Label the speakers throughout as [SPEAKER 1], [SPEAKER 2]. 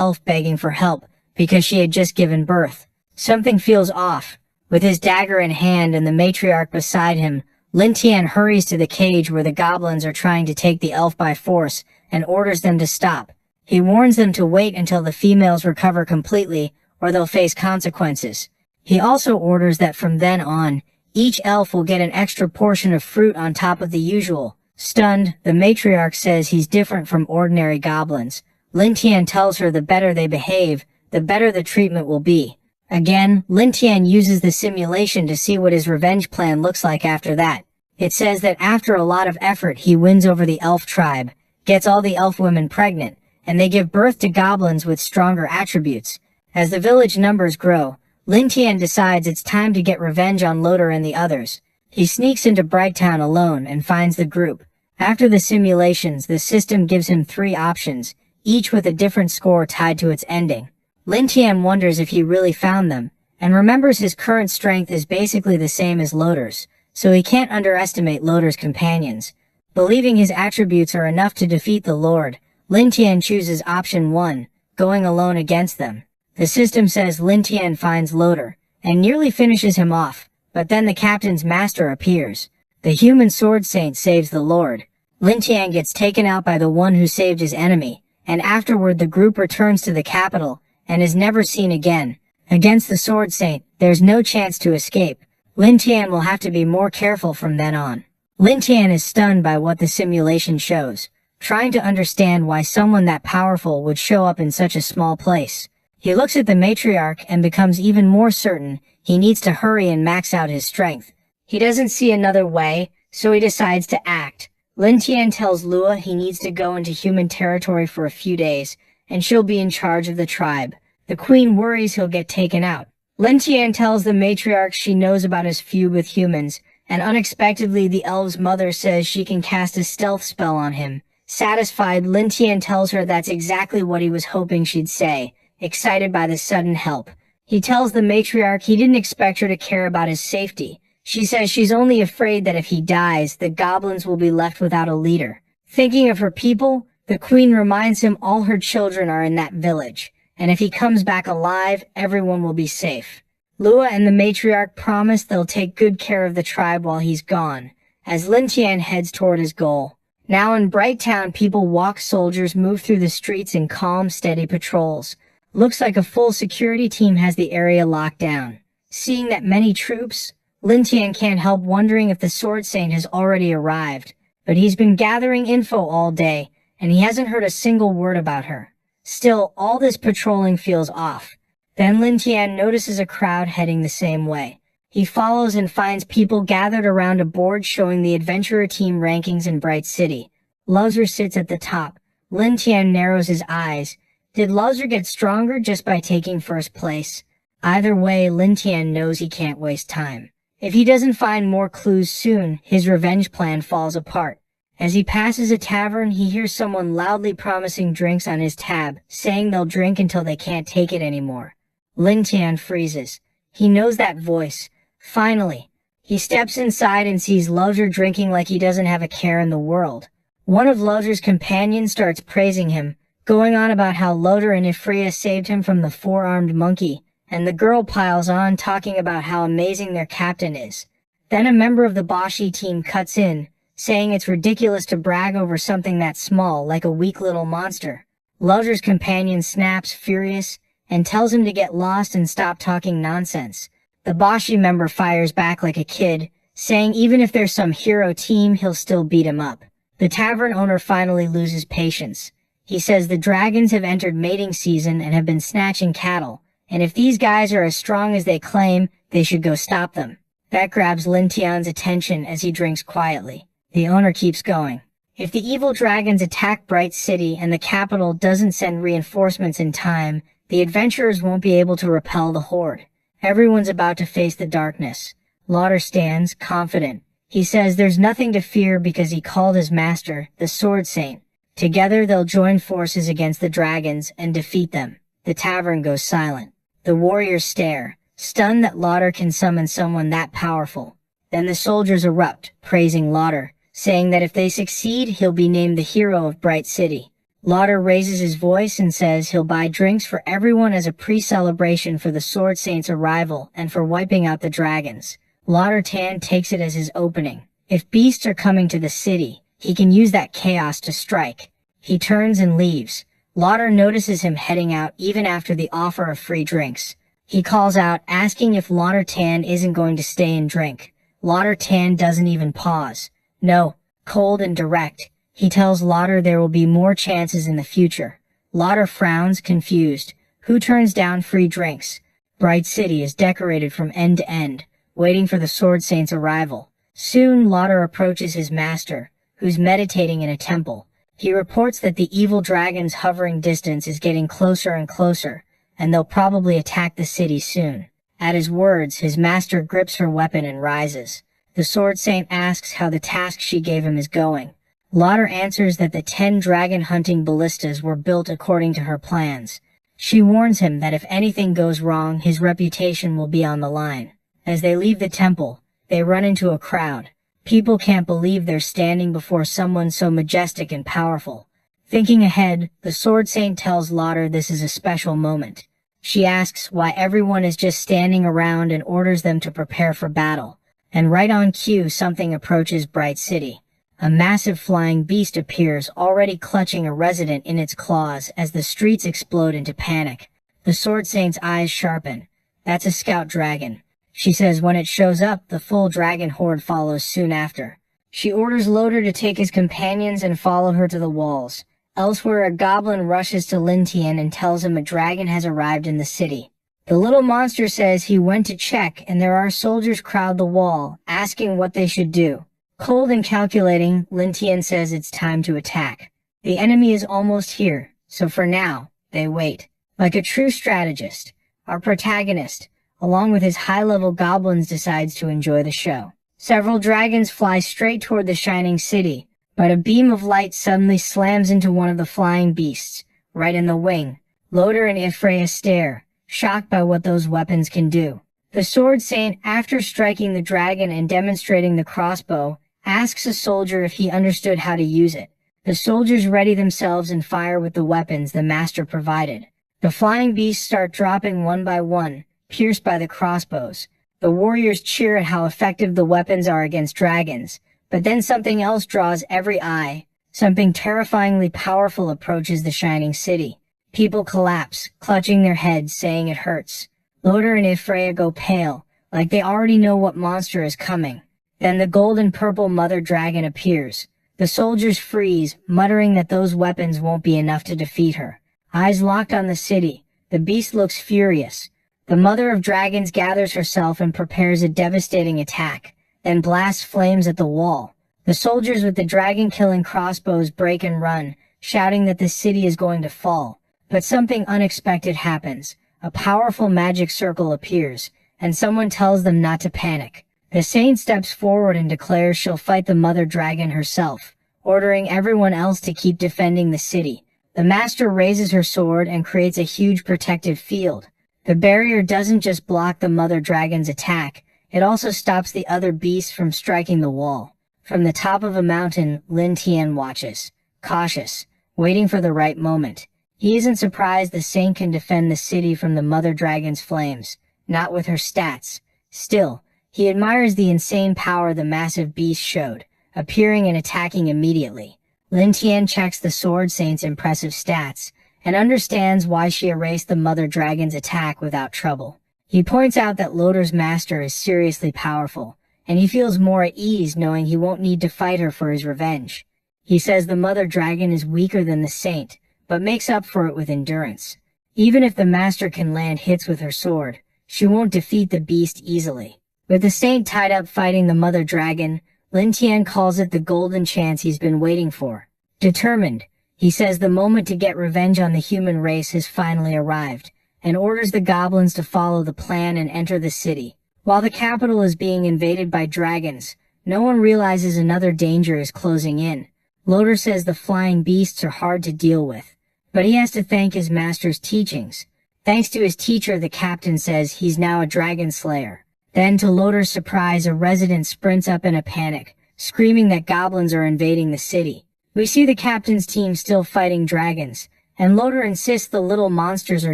[SPEAKER 1] elf begging for help, because she had just given birth. Something feels off. With his dagger in hand and the matriarch beside him, Lin Tian hurries to the cage where the goblins are trying to take the elf by force, and orders them to stop. He warns them to wait until the females recover completely, or they'll face consequences. He also orders that from then on, each elf will get an extra portion of fruit on top of the usual. Stunned, the matriarch says he's different from ordinary goblins. Lin Tian tells her the better they behave, the better the treatment will be. Again, Lin Tian uses the simulation to see what his revenge plan looks like after that. It says that after a lot of effort he wins over the elf tribe, gets all the elf women pregnant, and they give birth to goblins with stronger attributes. As the village numbers grow, Lin Tian decides it's time to get revenge on Loader and the others. He sneaks into Brighttown alone and finds the group. After the simulations, the system gives him 3 options, each with a different score tied to its ending. Lin Tian wonders if he really found them, and remembers his current strength is basically the same as Loader's, so he can't underestimate Loader's companions. Believing his attributes are enough to defeat the Lord, Lin Tian chooses option 1, going alone against them. The system says Lin Tian finds Loader, and nearly finishes him off, but then the captain's master appears. The human sword saint saves the Lord. Lin Tian gets taken out by the one who saved his enemy, and afterward the group returns to the capital, and is never seen again. Against the sword saint, there's no chance to escape. Lin Tian will have to be more careful from then on. Lin Tian is stunned by what the simulation shows, trying to understand why someone that powerful would show up in such a small place. He looks at the matriarch and becomes even more certain he needs to hurry and max out his strength. He doesn't see another way, so he decides to act. Lin Tian tells Lua he needs to go into human territory for a few days, and she'll be in charge of the tribe. The queen worries he'll get taken out. Lin Tian tells the matriarch she knows about his feud with humans, and unexpectedly the elf's mother says she can cast a stealth spell on him. Satisfied, Lin Tian tells her that's exactly what he was hoping she'd say, excited by the sudden help. He tells the matriarch he didn't expect her to care about his safety. She says she's only afraid that if he dies, the goblins will be left without a leader. Thinking of her people, the queen reminds him all her children are in that village, and if he comes back alive, everyone will be safe. Lua and the matriarch promise they'll take good care of the tribe while he's gone, as Lin Tian heads toward his goal. Now in Brighttown, people walk, soldiers move through the streets in calm, steady patrols. Looks like a full security team has the area locked down. Seeing that many troops, Lin Tian can't help wondering if the Sword Saint has already arrived, but he's been gathering info all day, and he hasn't heard a single word about her. Still, all this patrolling feels off. Then Lin Tian notices a crowd heading the same way. He follows and finds people gathered around a board showing the adventurer team rankings in Bright City. Luzzer sits at the top. Lin Tian narrows his eyes. Did Luzzer get stronger just by taking first place? Either way, Lin Tian knows he can't waste time. If he doesn't find more clues soon, his revenge plan falls apart. As he passes a tavern, he hears someone loudly promising drinks on his tab, saying they'll drink until they can't take it anymore. Lin Tian freezes. He knows that voice. Finally, he steps inside and sees Luzzer drinking like he doesn't have a care in the world. One of Luzzer's companions starts praising him, going on about how Loader and Ifria saved him from the four-armed monkey, and the girl piles on talking about how amazing their captain is. Then a member of the Bashi team cuts in, saying it's ridiculous to brag over something that small like a weak little monster. Luzzer's companion snaps, furious, and tells him to get lost and stop talking nonsense. The Bashi member fires back like a kid, saying even if there's some hero team, he'll still beat him up. The tavern owner finally loses patience. He says the dragons have entered mating season and have been snatching cattle, and if these guys are as strong as they claim, they should go stop them. That grabs Lin Tian's attention as he drinks quietly. The owner keeps going. If the evil dragons attack Bright City and the capital doesn't send reinforcements in time, the adventurers won't be able to repel the horde. Everyone's about to face the darkness. Lauder stands, confident. He says there's nothing to fear because he called his master, the Sword Saint. Together they'll join forces against the dragons and defeat them. The tavern goes silent. The warriors stare, stunned that Lauder can summon someone that powerful. Then the soldiers erupt, praising Lauder, saying that if they succeed, he'll be named the hero of Bright City. Lauder raises his voice and says he'll buy drinks for everyone as a pre-celebration for the Sword Saint's arrival and for wiping out the dragons. Lauder Tan takes it as his opening. If beasts are coming to the city, he can use that chaos to strike. He turns and leaves. Lauder notices him heading out even after the offer of free drinks. He calls out, asking if Lauder Tan isn't going to stay and drink. Lauder Tan doesn't even pause. No, cold and direct. He tells Lauder there will be more chances in the future. Lauder frowns, confused. Who turns down free drinks? Bright City is decorated from end to end, waiting for the Sword Saint's arrival. Soon, Lauder approaches his master, who's meditating in a temple. He reports that the evil dragon's hovering distance is getting closer and closer, and they'll probably attack the city soon. At his words, his master grips her weapon and rises. The Sword Saint asks how the task she gave him is going. Lauder answers that the 10 dragon-hunting ballistas were built according to her plans. She warns him that if anything goes wrong, his reputation will be on the line. As they leave the temple, they run into a crowd. People can't believe they're standing before someone so majestic and powerful. Thinking ahead, the Sword Saint tells Lauder this is a special moment. She asks why everyone is just standing around and orders them to prepare for battle. And right on cue, something approaches Bright City. A massive flying beast appears, already clutching a resident in its claws as the streets explode into panic. The Sword Saint's eyes sharpen. That's a scout dragon. She says when it shows up, the full dragon horde follows soon after. She orders Lauder to take his companions and follow her to the walls. Elsewhere, a goblin rushes to Lin Tian and tells him a dragon has arrived in the city. The little monster says he went to check, and there are soldiers crowd the wall, asking what they should do. Cold and calculating, Lin Tian says it's time to attack. The enemy is almost here, so for now, they wait. Like a true strategist, our protagonist, along with his high-level goblins, decides to enjoy the show. Several dragons fly straight toward the shining city, but a beam of light suddenly slams into one of the flying beasts, right in the wing. Lauder and Ifreya stare, shocked by what those weapons can do. The Sword Saint, after striking the dragon and demonstrating the crossbow, asks a soldier if he understood how to use it. The soldiers ready themselves and fire with the weapons the master provided. The flying beasts start dropping one by one, pierced by the crossbows. The warriors cheer at how effective the weapons are against dragons, but then something else draws every eye. Something terrifyingly powerful approaches the shining city. People collapse, clutching their heads, saying it hurts. Lauder and Ifreya go pale, like they already know what monster is coming. Then the golden-purple mother dragon appears. The soldiers freeze, muttering that those weapons won't be enough to defeat her. Eyes locked on the city, the beast looks furious. The mother of dragons gathers herself and prepares a devastating attack, then blasts flames at the wall. The soldiers with the dragon-killing crossbows break and run, shouting that the city is going to fall. But something unexpected happens. A powerful magic circle appears, and someone tells them not to panic. The saint steps forward and declares she'll fight the mother dragon herself, ordering everyone else to keep defending the city. The master raises her sword and creates a huge protective field. The barrier doesn't just block the mother dragon's attack, it also stops the other beasts from striking the wall. From the top of a mountain, Lin Tian watches, cautious, waiting for the right moment. He isn't surprised the saint can defend the city from the mother dragon's flames, not with her stats. Still, he admires the insane power the massive beast showed, appearing and attacking immediately. Lin Tian checks the Sword Saint's impressive stats, and understands why she erased the mother dragon's attack without trouble. He points out that Lauder's master is seriously powerful, and he feels more at ease knowing he won't need to fight her for his revenge. He says the mother dragon is weaker than the saint, but makes up for it with endurance. Even if the master can land hits with her sword, she won't defeat the beast easily. With the saint tied up fighting the mother dragon, Lin Tian calls it the golden chance he's been waiting for. Determined, he says the moment to get revenge on the human race has finally arrived, and orders the goblins to follow the plan and enter the city. While the capital is being invaded by dragons, no one realizes another danger is closing in. Lauder says the flying beasts are hard to deal with, but he has to thank his master's teachings. Thanks to his teacher, the captain says he's now a dragon slayer. Then, to Lauder's surprise, a resident sprints up in a panic, screaming that goblins are invading the city. We see the captain's team still fighting dragons, and Loder insists the little monsters are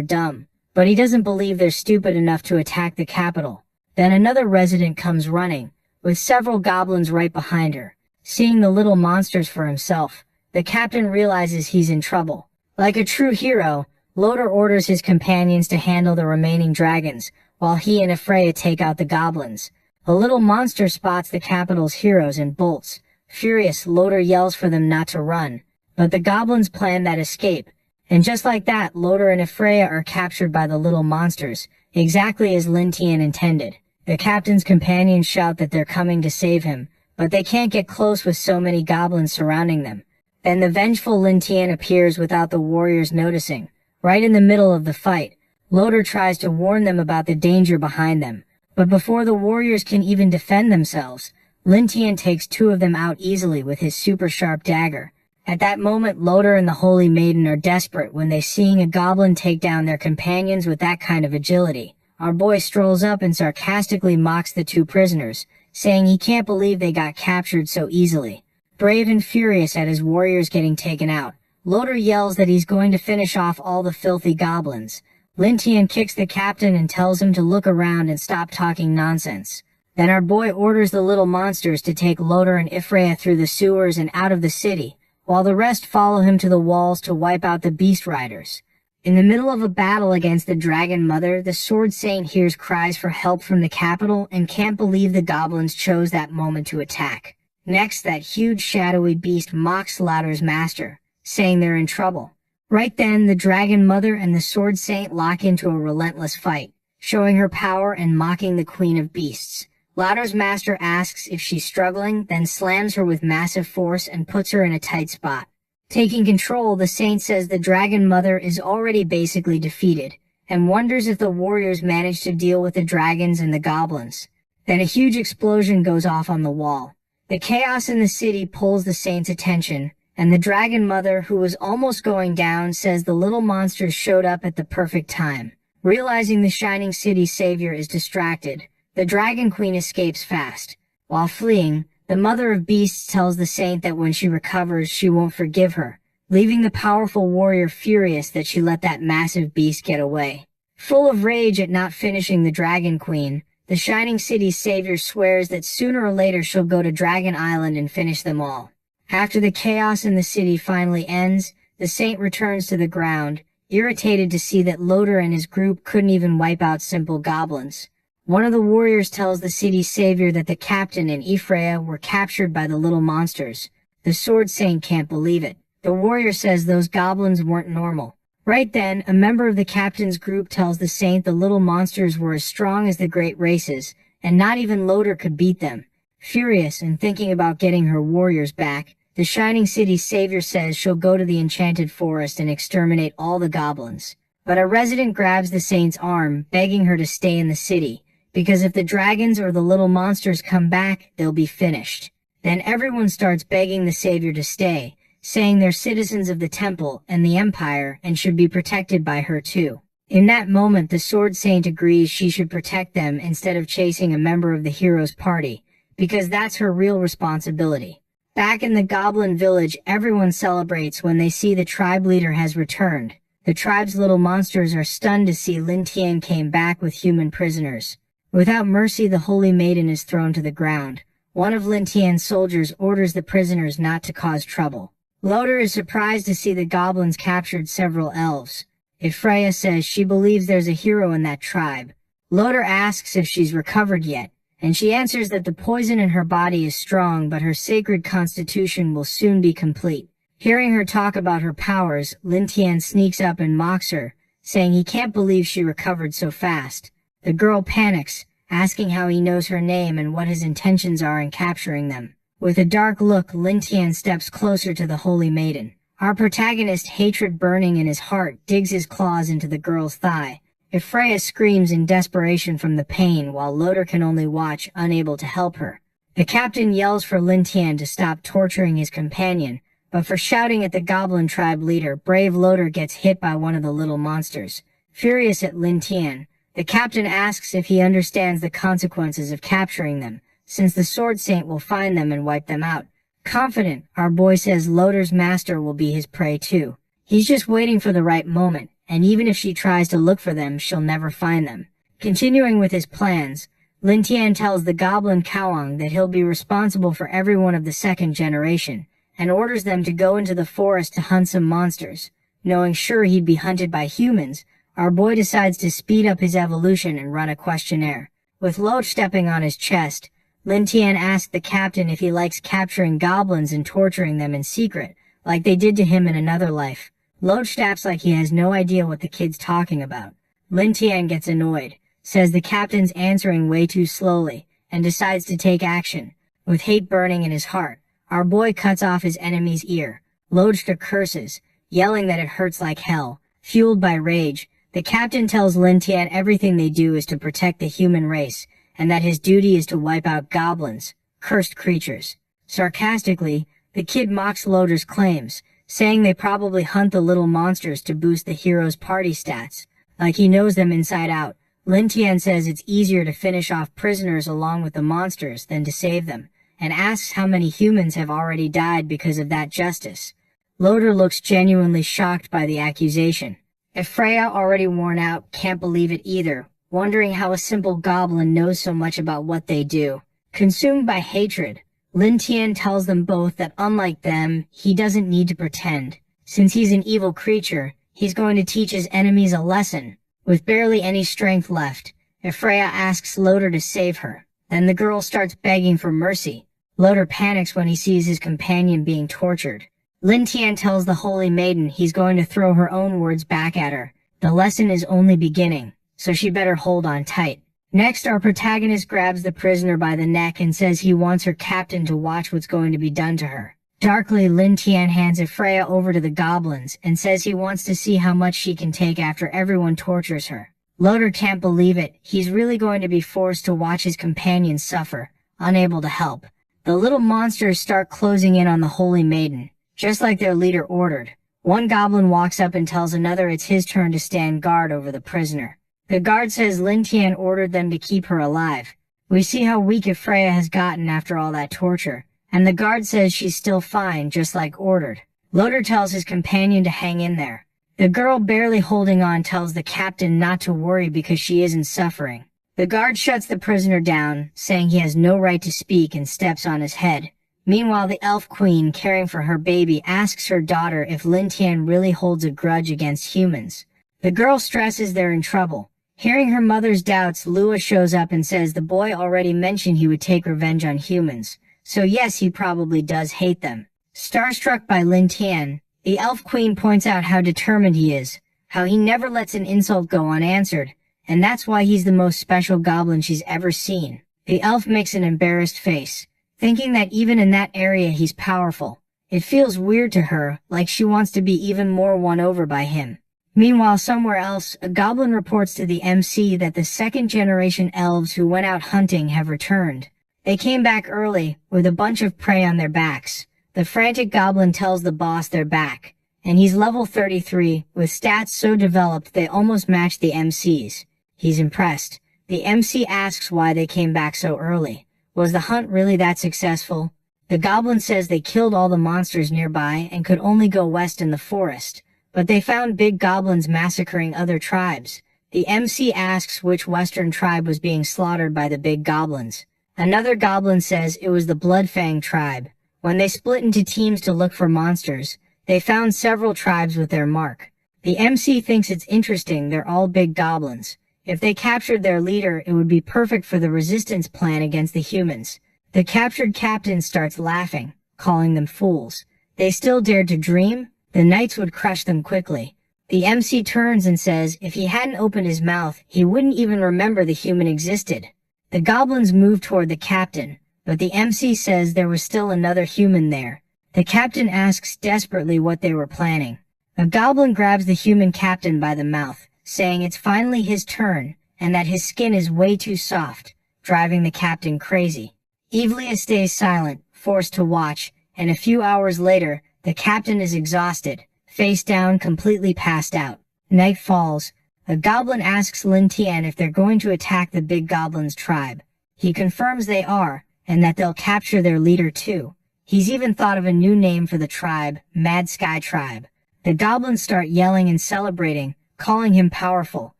[SPEAKER 1] dumb, but he doesn't believe they're stupid enough to attack the capital. Then another resident comes running, with several goblins right behind her. Seeing the little monsters for himself, the captain realizes he's in trouble. Like a true hero, Loder orders his companions to handle the remaining dragons, while he and Ephraia take out the goblins. A little monster spots the capital's heroes and bolts. Furious, Loder yells for them not to run, but the goblins plan that escape, and just like that, Loder and Ephraia are captured by the little monsters, exactly as Lin Tian intended. The captain's companions shout that they're coming to save him, but they can't get close with so many goblins surrounding them. Then the vengeful Lin Tian appears without the warriors noticing. Right in the middle of the fight, Loder tries to warn them about the danger behind them, but before the warriors can even defend themselves, Lin Tian takes two of them out easily with his super sharp dagger. At that moment, Loder and the Holy Maiden are desperate when they seeing a goblin take down their companions with that kind of agility. Our boy strolls up and sarcastically mocks the two prisoners, saying he can't believe they got captured so easily. Brave and furious at his warriors getting taken out, Loder yells that he's going to finish off all the filthy goblins. Lin Tian kicks the captain and tells him to look around and stop talking nonsense. Then our boy orders the little monsters to take Loder and Ephraia through the sewers and out of the city, while the rest follow him to the walls to wipe out the beast riders. In the middle of a battle against the Dragon Mother, the Sword Saint hears cries for help from the capital and can't believe the goblins chose that moment to attack. Next, that huge shadowy beast mocks Loder's master, saying they're in trouble. Right then, the Dragon Mother and the Sword Saint lock into a relentless fight, showing her power and mocking the Queen of Beasts. Loder's master asks if she's struggling, then slams her with massive force and puts her in a tight spot. Taking control, the Saint says the Dragon Mother is already basically defeated, and wonders if the warriors managed to deal with the dragons and the goblins. Then a huge explosion goes off on the wall. The chaos in the city pulls the Saint's attention, and the Dragon Mother, who was almost going down, says the little monsters showed up at the perfect time. Realizing the Shining City's savior is distracted, the Dragon Queen escapes fast. While fleeing, the Mother of Beasts tells the Saint that when she recovers, she won't forgive her, leaving the powerful warrior furious that she let that massive beast get away. Full of rage at not finishing the Dragon Queen, the Shining City's savior swears that sooner or later she'll go to Dragon Island and finish them all. After the chaos in the city finally ends, the Saint returns to the ground, irritated to see that Loder and his group couldn't even wipe out simple goblins. One of the warriors tells the city's savior that the captain and Ephraia were captured by the little monsters. The Sword Saint can't believe it. The warrior says those goblins weren't normal. Right then, a member of the captain's group tells the Saint the little monsters were as strong as the great races, and not even Loder could beat them. Furious and thinking about getting her warriors back, the Shining City's savior says she'll go to the Enchanted Forest and exterminate all the goblins. But a resident grabs the Saint's arm, begging her to stay in the city, because if the dragons or the little monsters come back, they'll be finished. Then everyone starts begging the savior to stay, saying they're citizens of the temple and the empire and should be protected by her too. In that moment, the Sword Saint agrees she should protect them instead of chasing a member of the hero's party, because that's her real responsibility. Back in the Goblin village, everyone celebrates when they see the tribe leader has returned. The tribe's little monsters are stunned to see Lin Tian came back with human prisoners. Without mercy, the Holy Maiden is thrown to the ground. One of Lin Tian's soldiers orders the prisoners not to cause trouble. Loder is surprised to see the goblins captured several elves. Ephraia says she believes there's a hero in that tribe. Loder asks if she's recovered yet, and she answers that the poison in her body is strong, but her sacred constitution will soon be complete. Hearing her talk about her powers, Lin Tian sneaks up and mocks her, saying he can't believe she recovered so fast. The girl panics, asking how he knows her name and what his intentions are in capturing them. With a dark look, Lin Tian steps closer to the Holy Maiden. Our protagonist, hatred burning in his heart, digs his claws into the girl's thigh. Ephraia screams in desperation from the pain, while Loder can only watch, unable to help her. The captain yells for Lin Tian to stop torturing his companion, but for shouting at the Goblin tribe leader, brave Loder gets hit by one of the little monsters. Furious at Lin Tian, the captain asks if he understands the consequences of capturing them, since the Sword Saint will find them and wipe them out. Confident, our boy says Loader's master will be his prey too. He's just waiting for the right moment, and even if she tries to look for them, she'll never find them. Continuing with his plans, Lin Tian tells the Goblin Kawang that he'll be responsible for everyone of the second generation, and orders them to go into the forest to hunt some monsters. Knowing sure he'd be hunted by humans, our boy decides to speed up his evolution and run a questionnaire. With Loach stepping on his chest, Lin Tian asks the captain if he likes capturing goblins and torturing them in secret, like they did to him in another life. Loach acts like he has no idea what the kid's talking about. Lin Tian gets annoyed, says the captain's answering way too slowly, and decides to take action. With hate burning in his heart, our boy cuts off his enemy's ear. Loach curses, yelling that it hurts like hell. Fueled by rage, the captain tells Lin Tian everything they do is to protect the human race, and that his duty is to wipe out goblins, cursed creatures. Sarcastically, the kid mocks Loader's claims, saying they probably hunt the little monsters to boost the hero's party stats. Like he knows them inside out, Lin Tian says it's easier to finish off prisoners along with the monsters than to save them, and asks how many humans have already died because of that justice. Loader looks genuinely shocked by the accusation. If Freya, already worn out, can't believe it either, wondering how a simple goblin knows so much about what they do. Consumed by hatred, Lin Tian tells them both that unlike them, he doesn't need to pretend. Since he's an evil creature, he's going to teach his enemies a lesson. With barely any strength left, if Freya asks Loader to save her, then the girl starts begging for mercy. Loader panics when he sees his companion being tortured. Lin Tian tells the Holy Maiden he's going to throw her own words back at her. The lesson is only beginning, so she better hold on tight. Next, our protagonist grabs the prisoner by the neck and says he wants her captain to watch what's going to be done to her. Darkly, Lin Tian hands Freya over to the goblins and says he wants to see how much she can take after everyone tortures her. Loader can't believe it. He's really going to be forced to watch his companions suffer, unable to help. The little monsters start closing in on the Holy Maiden, just like their leader ordered. One goblin walks up and tells another it's his turn to stand guard over the prisoner. The guard says Lin Tian ordered them to keep her alive. We see how weak Freya has gotten after all that torture, and the guard says she's still fine, just like ordered. Loader tells his companion to hang in there. The girl, barely holding on, tells the captain not to worry because she isn't suffering. The guard shuts the prisoner down, saying he has no right to speak, and steps on his head. Meanwhile, the elf queen, caring for her baby, asks her daughter if Lin Tian really holds a grudge against humans. The girl stresses they're in trouble. Hearing her mother's doubts, Lua shows up and says the boy already mentioned he would take revenge on humans, so yes, he probably does hate them. Starstruck by Lin Tian, the elf queen points out how determined he is, how he never lets an insult go unanswered, and that's why he's the most special goblin she's ever seen. The elf makes an embarrassed face, thinking that even in that area he's powerful. It feels weird to her, like she wants to be even more won over by him. Meanwhile, somewhere else, a goblin reports to the MC that the second-generation elves who went out hunting have returned. They came back early, with a bunch of prey on their backs. The frantic goblin tells the boss they're back, and he's level 33, with stats so developed they almost match the MC's. He's impressed. The MC asks why they came back so early. Was the hunt really that successful? The goblin says they killed all the monsters nearby and could only go west in the forest, but they found big goblins massacring other tribes. The MC asks which western tribe was being slaughtered by the big goblins. Another goblin says it was the Bloodfang tribe. When they split into teams to look for monsters, they found several tribes with their mark. The MC thinks it's interesting they're all big goblins. If they captured their leader, it would be perfect for the resistance plan against the humans. The captured captain starts laughing, calling them fools. They still dared to dream? The knights would crush them quickly. The MC turns and says if he hadn't opened his mouth, he wouldn't even remember the human existed. The goblins move toward the captain, but the MC says there was still another human there. The captain asks desperately what they were planning. A goblin grabs the human captain by the mouth, saying it's finally his turn, and that his skin is way too soft, driving the captain crazy. Evlia stays silent, forced to watch, and a few hours later, the captain is exhausted, face down, completely passed out. Night falls. A goblin asks Lin Tian if they're going to attack the big goblin's tribe. He confirms they are, and that they'll capture their leader too. He's even thought of a new name for the tribe, Mad Sky Tribe. The goblins start yelling and celebrating, calling him powerful.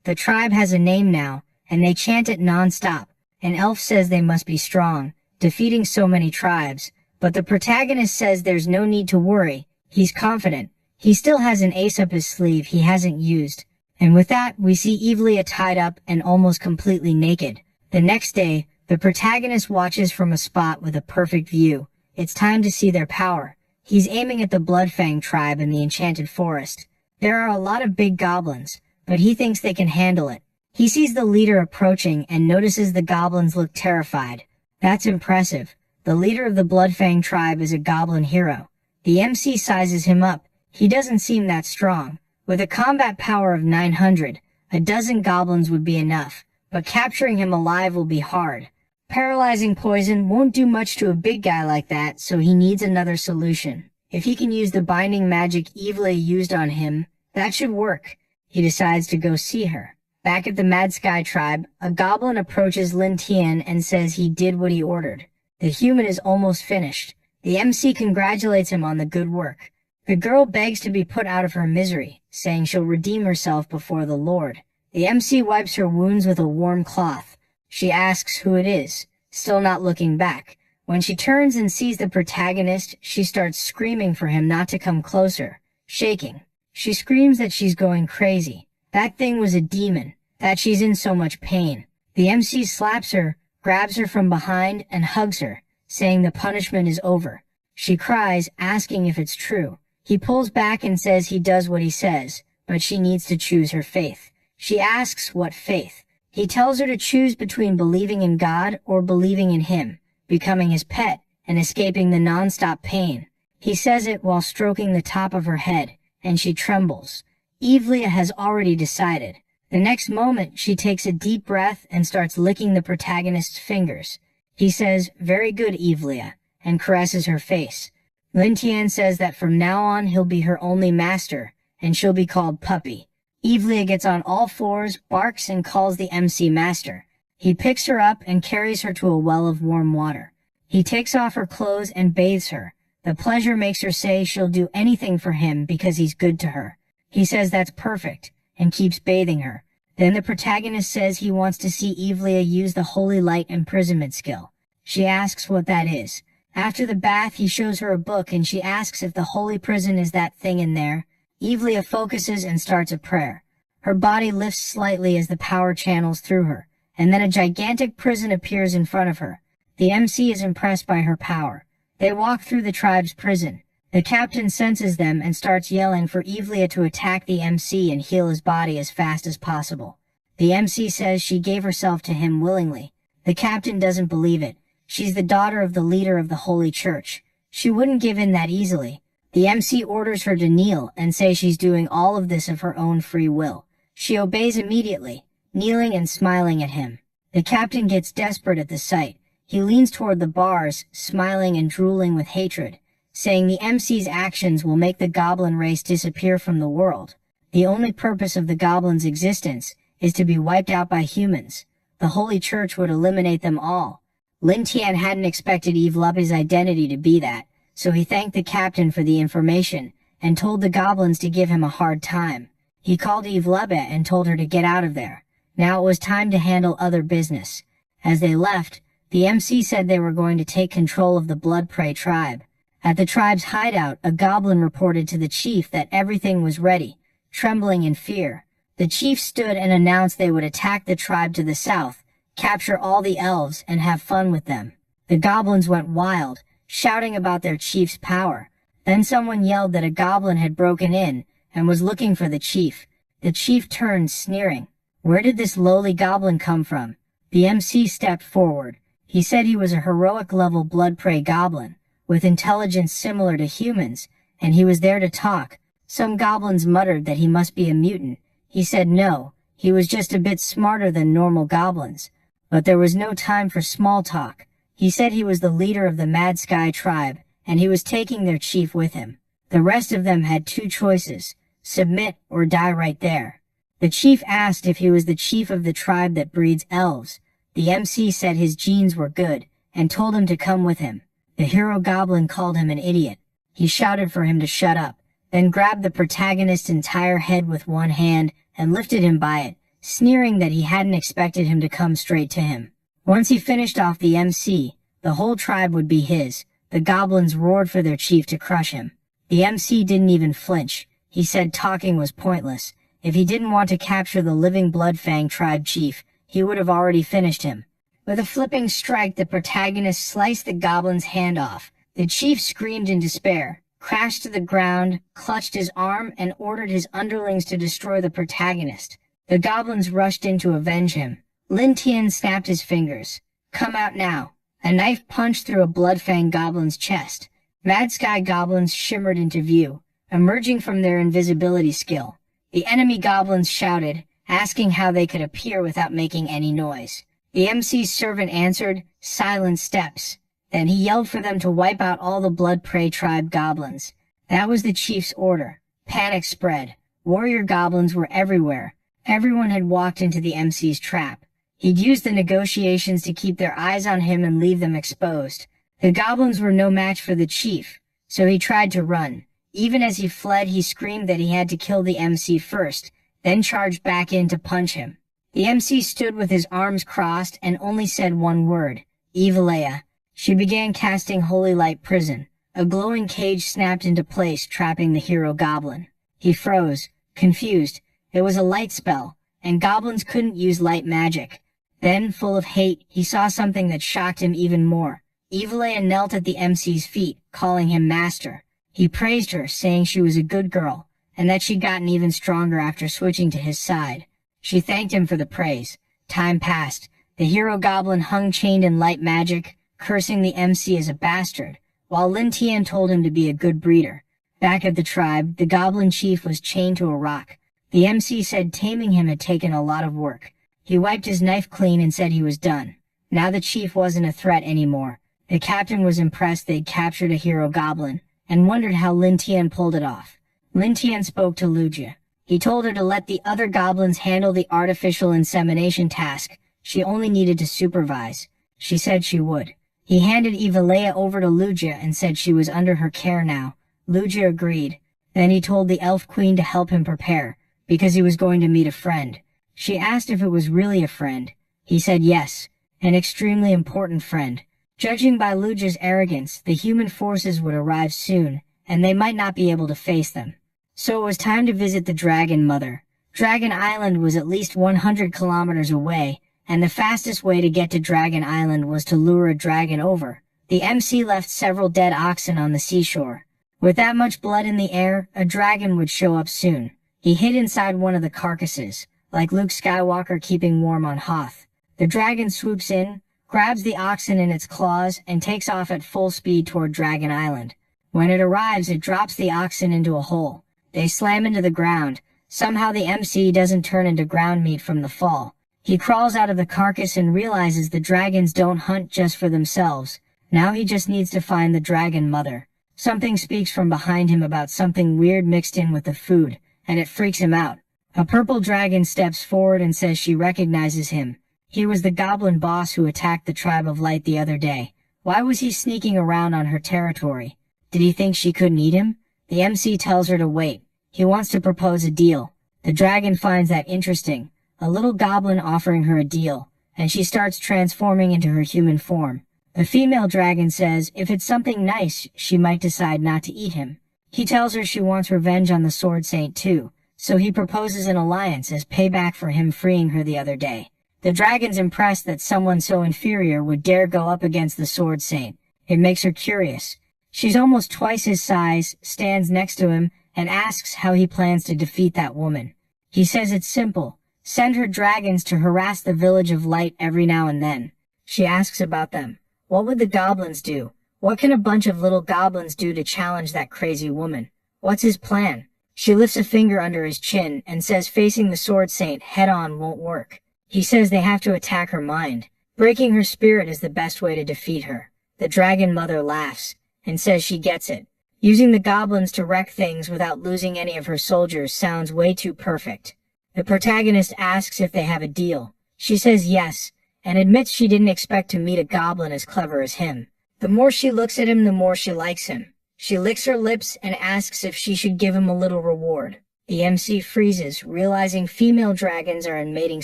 [SPEAKER 1] The tribe has a name now, and they chant it non-stop. An elf says they must be strong, defeating so many tribes, but the protagonist says there's no need to worry. He's confident. He still has an ace up his sleeve he hasn't used. And with that, we see Evelia tied up and almost completely naked. The next day, the protagonist watches from a spot with a perfect view. It's time to see their power. He's aiming at the Bloodfang tribe in the Enchanted Forest. There are a lot of big goblins, but he thinks they can handle it. He sees the leader approaching and notices the goblins look terrified. That's impressive. The leader of the Bloodfang tribe is a goblin hero. The MC sizes him up. He doesn't seem that strong. With a combat power of 900, a dozen goblins would be enough, but capturing him alive will be hard. Paralyzing poison won't do much to a big guy like that, so he needs another solution. If he can use the binding magic Evelia used on him, that should work. He decides to go see her. Back at the Mad Sky Tribe, a goblin approaches Lin Tian and says he did what he ordered. The human is almost finished. The MC congratulates him on the good work. The girl begs to be put out of her misery, saying she'll redeem herself before the Lord. The MC wipes her wounds with a warm cloth. She asks who it is, still not looking back. When she turns and sees the protagonist, she starts screaming for him not to come closer, shaking. She screams that she's going crazy. That thing was a demon, that she's in so much pain. The MC slaps her, grabs her from behind, and hugs her, saying the punishment is over. She cries, asking if it's true. He pulls back and says he does what he says, but she needs to choose her faith. She asks what faith. He tells her to choose between believing in God or believing in him, becoming his pet, and escaping the non-stop pain. He says it while stroking the top of her head, and she trembles. Evelia has already decided. The next moment, she takes a deep breath and starts licking the protagonist's fingers. He says, "Very good, Evelia," and caresses her face. Lin Tian says that from now on he'll be her only master, and she'll be called Puppy. Evelia gets on all fours, barks, and calls the MC master. He picks her up and carries her to a well of warm water. He takes off her clothes and bathes her. The pleasure makes her say she'll do anything for him because he's good to her. He says that's perfect, and keeps bathing her. Then the protagonist says he wants to see Evelia use the Holy Light imprisonment skill. She asks what that is. After the bath, he shows her a book and she asks if the holy prison is that thing in there. Evelia focuses and starts a prayer. Her body lifts slightly as the power channels through her, and then a gigantic prison appears in front of her. The MC is impressed by her power. They walk through the tribe's prison. The captain senses them and starts yelling for Evelia to attack the MC and heal his body as fast as possible. The MC says she gave herself to him willingly. The captain doesn't believe it. She's the daughter of the leader of the Holy Church. She wouldn't give in that easily. The MC orders her to kneel and say she's doing all of this of her own free will. She obeys immediately, kneeling and smiling at him. The captain gets desperate at the sight. He leans toward the bars, smiling and drooling with hatred, saying the MC's actions will make the goblin race disappear from the world. The only purpose of the goblin's existence is to be wiped out by humans. The Holy Church would eliminate them all. Lin Tian hadn't expected Evelupp's identity to be that, so he thanked the captain for the information and told the goblins to give him a hard time. He called Evelupp and told her to get out of there. Now it was time to handle other business. As they left, the MC said they were going to take control of the Blood Prey tribe. At the tribe's hideout, a goblin reported to the chief that everything was ready, trembling in fear. The chief stood and announced they would attack the tribe to the south, capture all the elves, and have fun with them. The goblins went wild, shouting about their chief's power. Then someone yelled that a goblin had broken in and was looking for the chief. The chief turned, sneering. Where did this lowly goblin come from? The MC stepped forward. He said he was a heroic-level blood prey goblin, with intelligence similar to humans, and he was there to talk. Some goblins muttered that he must be a mutant. He said no, he was just a bit smarter than normal goblins. But there was no time for small talk. He said he was the leader of the Mad Sky tribe, and he was taking their chief with him. The rest of them had two choices, submit or die right there. The chief asked if he was the chief of the tribe that breeds elves. The MC said his genes were good, and told him to come with him. The The hero goblin called him an idiot. He shouted for him to shut up, then grabbed the protagonist's entire head with one hand and lifted him by it, sneering that he hadn't expected him to come straight to him. Once he finished off the MC, the whole tribe would be his. The goblins roared for their chief to crush him. The MC didn't even flinch. He said talking was pointless. If he didn't want to capture the living Bloodfang tribe chief, he would have already finished him. With a flipping strike, the protagonist sliced the goblin's hand off. The chief screamed in despair, crashed to the ground, clutched his arm, and ordered his underlings to destroy the protagonist. The goblins rushed in to avenge him. Lin Tian snapped his fingers. "Come out now." A knife punched through a Bloodfang goblin's chest. Mad Sky goblins shimmered into view, emerging from their invisibility skill. The enemy goblins shouted, asking how they could appear without making any noise. The MC's servant answered, "Silent steps." Then he yelled for them to wipe out all the Blood Prey tribe goblins. That was the chief's order. Panic spread. Warrior goblins were everywhere. Everyone had walked into the MC's trap. He'd used the negotiations to keep their eyes on him and leave them exposed. The goblins were no match for the chief, so he tried to run. Even as he fled, he screamed that he had to kill the MC first, then charged back in to punch him. The MC stood with his arms crossed and only said one word, "Evilea." She began casting Holy Light Prison. A glowing cage snapped into place, trapping the hero goblin. He froze, confused. It was a light spell, and goblins couldn't use light magic. Then, full of hate, he saw something that shocked him even more. Evilea knelt at the MC's feet, calling him master. He praised her, saying she was a good girl, and that she'd gotten even stronger after switching to his side. She thanked him for the praise. Time passed. The hero goblin hung chained in light magic, cursing the MC as a bastard, while Lin Tian told him to be a good breeder. Back at the tribe, the goblin chief was chained to a rock. The MC said taming him had taken a lot of work. He wiped his knife clean and said he was done. Now the chief wasn't a threat anymore. The captain was impressed they'd captured a hero goblin, and wondered how Lin Tian pulled it off. Lin Tian spoke to Luja. He told her to let the other goblins handle the artificial insemination task. She only needed to supervise. She said she would. He handed Evilea over to Luja and said she was under her care now. Luja agreed. Then he told the elf queen to help him prepare, because he was going to meet a friend. She asked if it was really a friend. He said yes, an extremely important friend. Judging by Luja's arrogance, the human forces would arrive soon, and they might not be able to face them. So it was time to visit the Dragon Mother. Dragon Island was at least 100 kilometers away, and the fastest way to get to Dragon Island was to lure a dragon over. The MC left several dead oxen on the seashore. With that much blood in the air, a dragon would show up soon. He hid inside one of the carcasses, like Luke Skywalker keeping warm on Hoth. The dragon swoops in, grabs the oxen in its claws, and takes off at full speed toward Dragon Island. When it arrives, it drops the oxen into a hole. They slam into the ground. Somehow the MC doesn't turn into ground meat from the fall. He crawls out of the carcass and realizes the dragons don't hunt just for themselves. Now he just needs to find the Dragon Mother. Something speaks from behind him about something weird mixed in with the food, and it freaks him out. A purple dragon steps forward and says she recognizes him. He was the goblin boss who attacked the Tribe of Light the other day. Why was he sneaking around on her territory? Did he think she couldn't eat him? The MC tells her to wait. He wants to propose a deal. The dragon finds that interesting. A little goblin offering her a deal, and she starts transforming into her human form. The female dragon says if it's something nice, she might decide not to eat him. He tells her she wants revenge on the Sword Saint too, so he proposes an alliance as payback for him freeing her the other day. The dragon's impressed that someone so inferior would dare go up against the Sword Saint. It makes her curious. She's almost twice his size, stands next to him, and asks how he plans to defeat that woman. He says it's simple. Send her dragons to harass the Village of Light every now and then. She asks about them. What would the goblins do? What can a bunch of little goblins do to challenge that crazy woman? What's his plan? She lifts a finger under his chin and says facing the Sword Saint head-on won't work. He says they have to attack her mind. Breaking her spirit is the best way to defeat her. The Dragon Mother laughs and says she gets it. Using the goblins to wreck things without losing any of her soldiers sounds way too perfect. The protagonist asks if they have a deal. She says yes, and admits she didn't expect to meet a goblin as clever as him. The more she looks at him, the more she likes him. She licks her lips and asks if she should give him a little reward. The MC freezes, realizing female dragons are in mating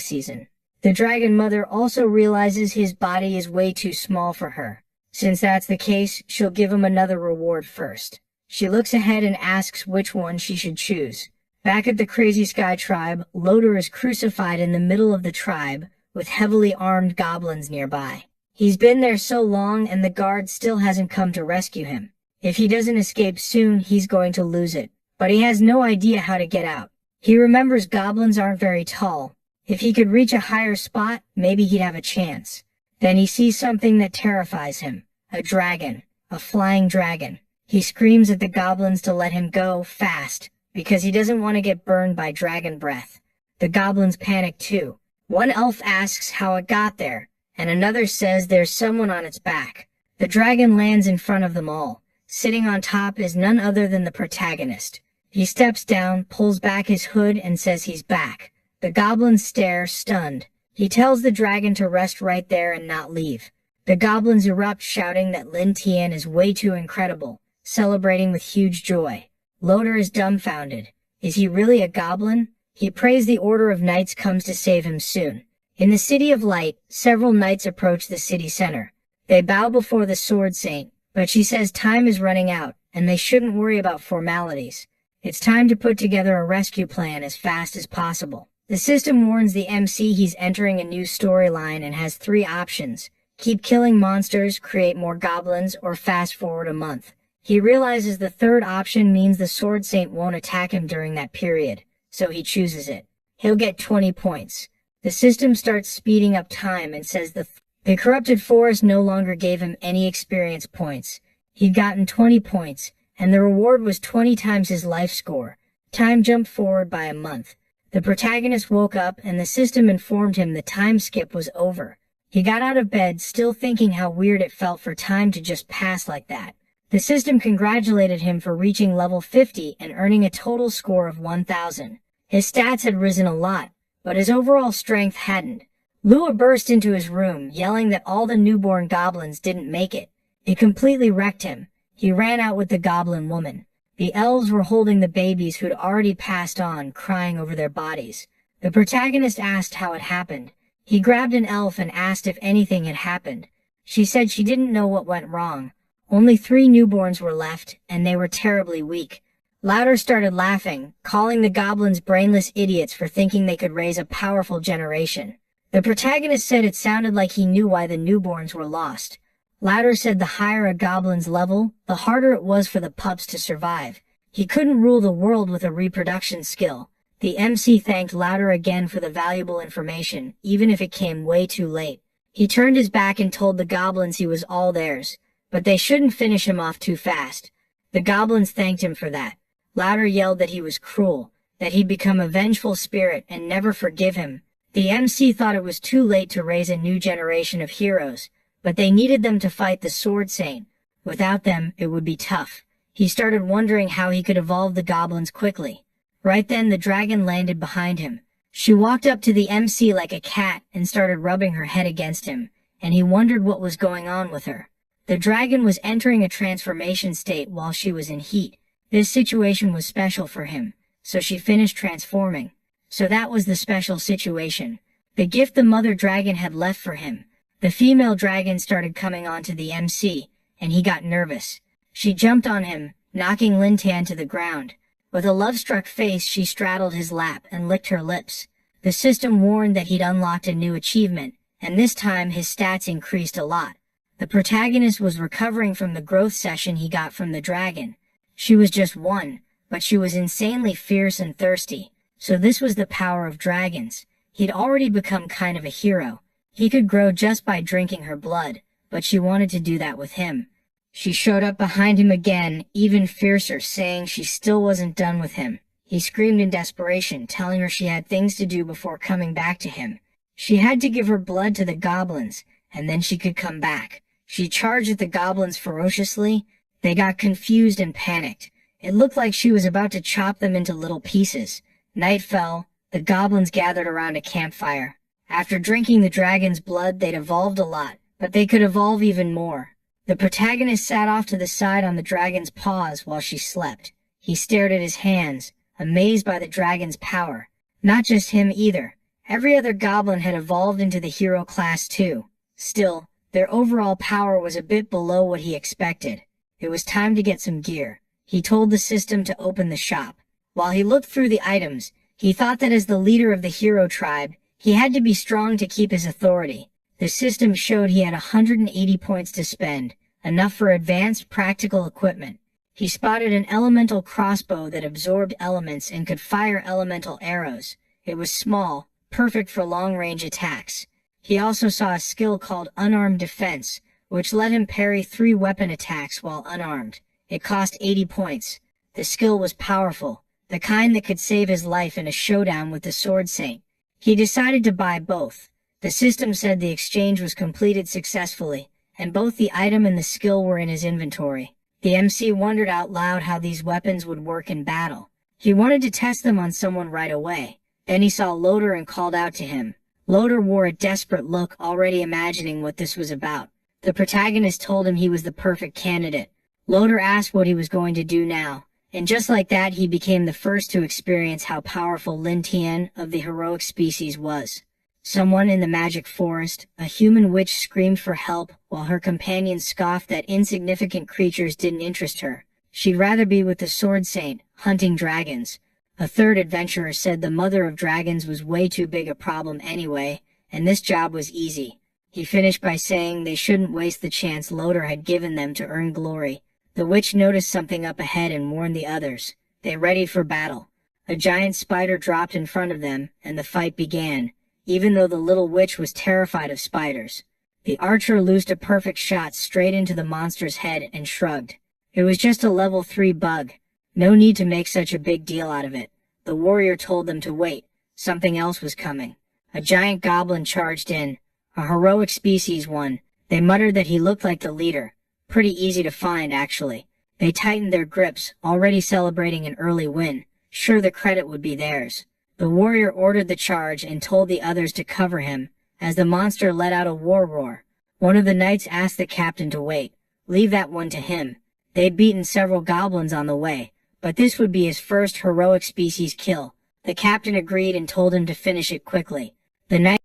[SPEAKER 1] season. The dragon mother also realizes his body is way too small for her. Since that's the case, she'll give him another reward first. She looks ahead and asks which one she should choose. Back at the Crazy Sky tribe, Loader is crucified in the middle of the tribe, with heavily armed goblins nearby. He's been there so long and the guard still hasn't come to rescue him. If he doesn't escape soon, he's going to lose it. But he has no idea how to get out. He remembers goblins aren't very tall. If he could reach a higher spot, maybe he'd have a chance. Then he sees something that terrifies him. A dragon. A flying dragon. He screams at the goblins to let him go, fast, because he doesn't want to get burned by dragon breath. The goblins panic too. One elf asks how it got there, and another says there's someone on its back. The dragon lands in front of them all. Sitting on top is none other than the protagonist. He steps down, pulls back his hood, and says he's back. The goblins stare, stunned. He tells the dragon to rest right there and not leave. The goblins erupt, shouting that Lin Tian is way too incredible, celebrating with huge joy. Loader is dumbfounded. Is he really a goblin? He prays the Order of Knights comes to save him soon. In the City of Light, several knights approach the city center. They bow before the Sword Saint, but she says time is running out, and they shouldn't worry about formalities. It's time to put together a rescue plan as fast as possible. The system warns the MC he's entering a new storyline and has 3 options. Keep killing monsters, create more goblins, or fast forward a month. He realizes the third option means the Sword Saint won't attack him during that period, so he chooses it. He'll get 20 points. The system starts speeding up time and says the corrupted forest no longer gave him any experience points. He'd gotten 20 points, and the reward was 20 times his life score. Time jumped forward by a month. The protagonist woke up and the system informed him the time skip was over. He got out of bed, still thinking how weird it felt for time to just pass like that. The system congratulated him for reaching level 50 and earning a total score of 1000. His stats had risen a lot, but his overall strength hadn't. Lua burst into his room, yelling that all the newborn goblins didn't make it. It completely wrecked him. He ran out with the goblin woman. The elves were holding the babies who'd already passed on, crying over their bodies. The protagonist asked how it happened. He grabbed an elf and asked if anything had happened. She said she didn't know what went wrong. Only 3 newborns were left, and they were terribly weak. Louder started laughing, calling the goblins brainless idiots for thinking they could raise a powerful generation. The protagonist said it sounded like he knew why the newborns were lost. Louder said the higher a goblin's level, the harder it was for the pups to survive. He couldn't rule the world with a reproduction skill. The MC thanked Louder again for the valuable information, even if it came way too late. He turned his back and told the goblins he was all theirs, but they shouldn't finish him off too fast. The goblins thanked him for that. Louder yelled that he was cruel, that he'd become a vengeful spirit and never forgive him. The MC thought it was too late to raise a new generation of heroes, but they needed them to fight the Sword Saint. Without them, it would be tough. He started wondering how he could evolve the goblins quickly. Right then, the dragon landed behind him. She walked up to the MC like a cat and started rubbing her head against him, and he wondered what was going on with her. The dragon was entering a transformation state while she was in heat. This situation was special for him, so she finished transforming. So that was the special situation. The gift the mother dragon had left for him. The female dragon started coming onto the MC, and he got nervous. She jumped on him, knocking Lin Tian to the ground. With a love-struck face, she straddled his lap and licked her lips. The system warned that he'd unlocked a new achievement, and this time his stats increased a lot. The protagonist was recovering from the growth session he got from the dragon. She was just 1, but she was insanely fierce and thirsty. So this was the power of dragons. He'd already become kind of a hero. He could grow just by drinking her blood, but she wanted to do that with him. She showed up behind him again, even fiercer, saying she still wasn't done with him. He screamed in desperation, telling her she had things to do before coming back to him. She had to give her blood to the goblins, and then she could come back. She charged at the goblins ferociously. They got confused and panicked. It looked like she was about to chop them into little pieces. Night fell. The goblins gathered around a campfire. After drinking the dragon's blood, they'd evolved a lot, but they could evolve even more. The protagonist sat off to the side on the dragon's paws while she slept. He stared at his hands, amazed by the dragon's power. Not just him either. Every other goblin had evolved into the hero class too. Still, their overall power was a bit below what he expected. It was time to get some gear. He told the system to open the shop. While he looked through the items, he thought that as the leader of the hero tribe, he had to be strong to keep his authority. The system showed he had 180 points to spend, enough for advanced practical equipment. He spotted an elemental crossbow that absorbed elements and could fire elemental arrows. It was small, perfect for long-range attacks. He also saw a skill called Unarmed Defense, which let him parry 3 weapon attacks while unarmed. It cost 80 points. The skill was powerful, the kind that could save his life in a showdown with the Sword Saint. He decided to buy both. The system said the exchange was completed successfully, and both the item and the skill were in his inventory. The MC wondered out loud how these weapons would work in battle. He wanted to test them on someone right away. Then he saw Loader and called out to him. Loader wore a desperate look, already imagining what this was about. The protagonist told him he was the perfect candidate. Loader asked what he was going to do now, and just like that he became the first to experience how powerful Lin Tian of the heroic species was. Someone in the magic forest, a human witch, screamed for help, while her companions scoffed that insignificant creatures didn't interest her. She'd rather be with the Sword Saint, hunting dragons. A third adventurer said the mother of dragons was way too big a problem anyway, and this job was easy. He finished by saying they shouldn't waste the chance Loader had given them to earn glory. The witch noticed something up ahead and warned the others. They readied for battle. A giant spider dropped in front of them, and the fight began, even though the little witch was terrified of spiders. The archer loosed a perfect shot straight into the monster's head and shrugged. It was just a level 3 bug. No need to make such a big deal out of it. The warrior told them to wait. Something else was coming. A giant goblin charged in. A heroic species one. They muttered that he looked like the leader. Pretty easy to find, actually. They tightened their grips, already celebrating an early win. Sure, the credit would be theirs. The warrior ordered the charge and told the others to cover him, as the monster let out a war roar. One of the knights asked the captain to wait. Leave that one to him. They'd beaten several goblins on the way, but this would be his first heroic species kill. The captain agreed and told him to finish it quickly. The knight